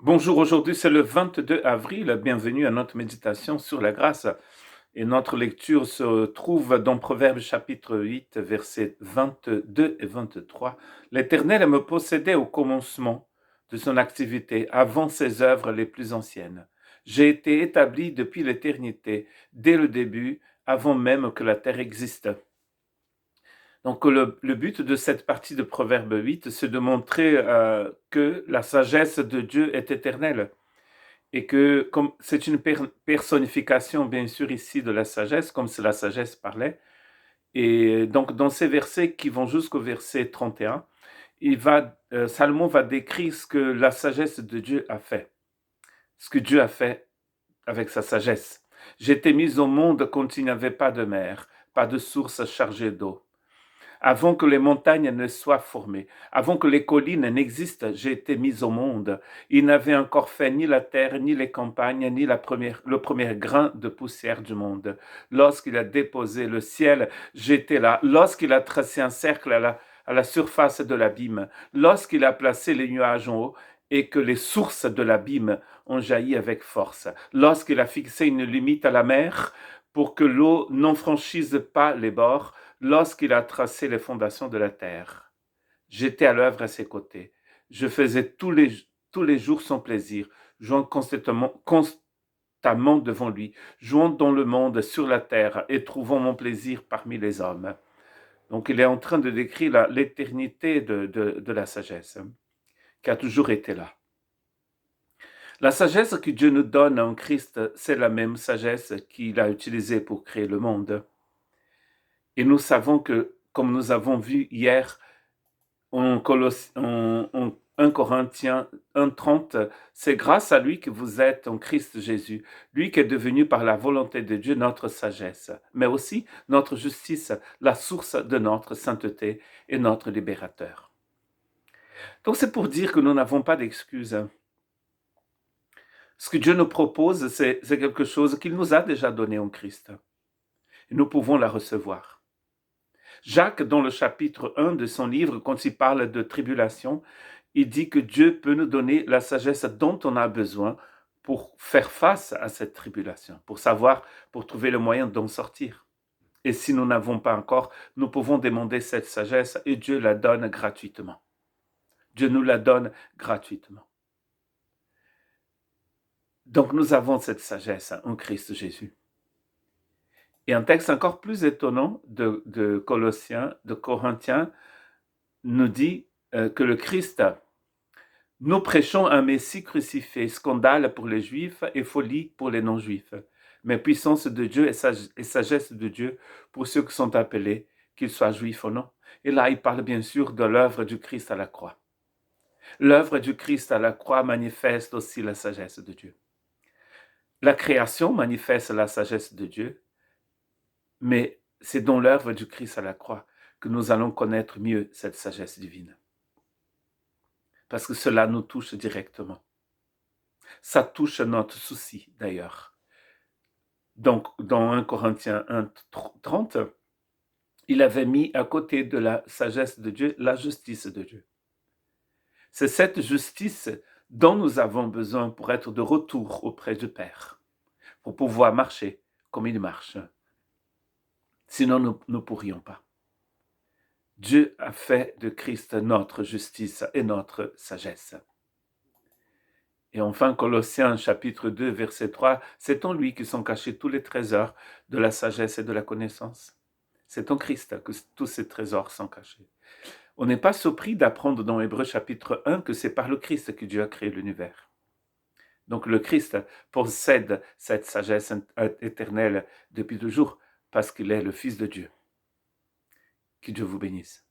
Bonjour, aujourd'hui c'est le 22 avril, bienvenue à notre méditation sur la grâce et notre lecture se trouve dans Proverbes chapitre 8, versets 22 et 23. L'Éternel me possédait au commencement de son activité, avant ses œuvres les plus anciennes. J'ai été établi depuis l'éternité, dès le début, avant même que la terre existe. Donc le but de cette partie de Proverbe 8, c'est de montrer que la sagesse de Dieu est éternelle et que comme c'est une personnification bien sûr ici de la sagesse, comme si la sagesse parlait. Et donc dans ces versets qui vont jusqu'au verset 31, Salomon va décrire ce que la sagesse de Dieu a fait, ce que Dieu a fait avec sa sagesse. J'étais mis au monde quand il n'y avait pas de mer, pas de source chargée d'eau. Avant que les montagnes ne soient formées, avant que les collines n'existent, j'ai été mis au monde. Il n'avait encore fait ni la terre, ni les campagnes, ni le premier grain de poussière du monde. Lorsqu'il a déposé le ciel, j'étais là. Lorsqu'il a tracé un cercle à la surface de l'abîme, lorsqu'il a placé les nuages en haut, et que les sources de l'abîme ont jailli avec force, lorsqu'il a fixé une limite à la mer pour que l'eau n'en franchisse pas les bords, lorsqu'il a tracé les fondations de la terre. J'étais à l'œuvre à ses côtés. Je faisais tous les jours son plaisir, jouant constamment devant lui, jouant dans le monde, sur la terre, et trouvant mon plaisir parmi les hommes. Donc il est en train de décrire l'éternité de la sagesse, qui a toujours été là. La sagesse que Dieu nous donne en Christ, c'est la même sagesse qu'il a utilisée pour créer le monde. Et nous savons que, comme nous avons vu hier en 1 Corinthiens 1:30, c'est grâce à lui que vous êtes en Christ Jésus, lui qui est devenu par la volonté de Dieu notre sagesse, mais aussi notre justice, la source de notre sainteté et notre libérateur. Donc c'est pour dire que nous n'avons pas d'excuses. Ce que Dieu nous propose, c'est quelque chose qu'il nous a déjà donné en Christ. Et nous pouvons la recevoir. Jacques, dans le chapitre 1 de son livre, quand il parle de tribulation, il dit que Dieu peut nous donner la sagesse dont on a besoin pour faire face à cette tribulation, pour trouver le moyen d'en sortir. Et si nous n'avons pas encore, nous pouvons demander cette sagesse et Dieu la donne gratuitement. Dieu nous la donne gratuitement. Donc nous avons cette sagesse en Christ Jésus. Et un texte encore plus étonnant de Colossiens, de Corinthiens, nous dit que le Christ, nous prêchons un Messie crucifié, scandale pour les Juifs et folie pour les non-Juifs, mais puissance de Dieu et sagesse de Dieu pour ceux qui sont appelés, qu'ils soient juifs ou non. Et là, il parle bien sûr de l'œuvre du Christ à la croix. L'œuvre du Christ à la croix manifeste aussi la sagesse de Dieu. La création manifeste la sagesse de Dieu, mais c'est dans l'œuvre du Christ à la croix que nous allons connaître mieux cette sagesse divine. Parce que cela nous touche directement. Ça touche notre souci d'ailleurs. Donc, dans 1 Corinthiens 1:30, il avait mis à côté de la sagesse de Dieu la justice de Dieu. C'est cette justice dont nous avons besoin pour être de retour auprès du Père, pour pouvoir marcher comme il marche. Sinon, nous ne pourrions pas. Dieu a fait de Christ notre justice et notre sagesse. Et enfin, Colossiens chapitre 2, verset 3, c'est en lui que sont cachés tous les trésors de la sagesse et de la connaissance. C'est en Christ que tous ces trésors sont cachés. On n'est pas surpris d'apprendre dans Hébreux chapitre 1 que c'est par le Christ que Dieu a créé l'univers. Donc le Christ possède cette sagesse éternelle depuis toujours parce qu'il est le Fils de Dieu. Que Dieu vous bénisse.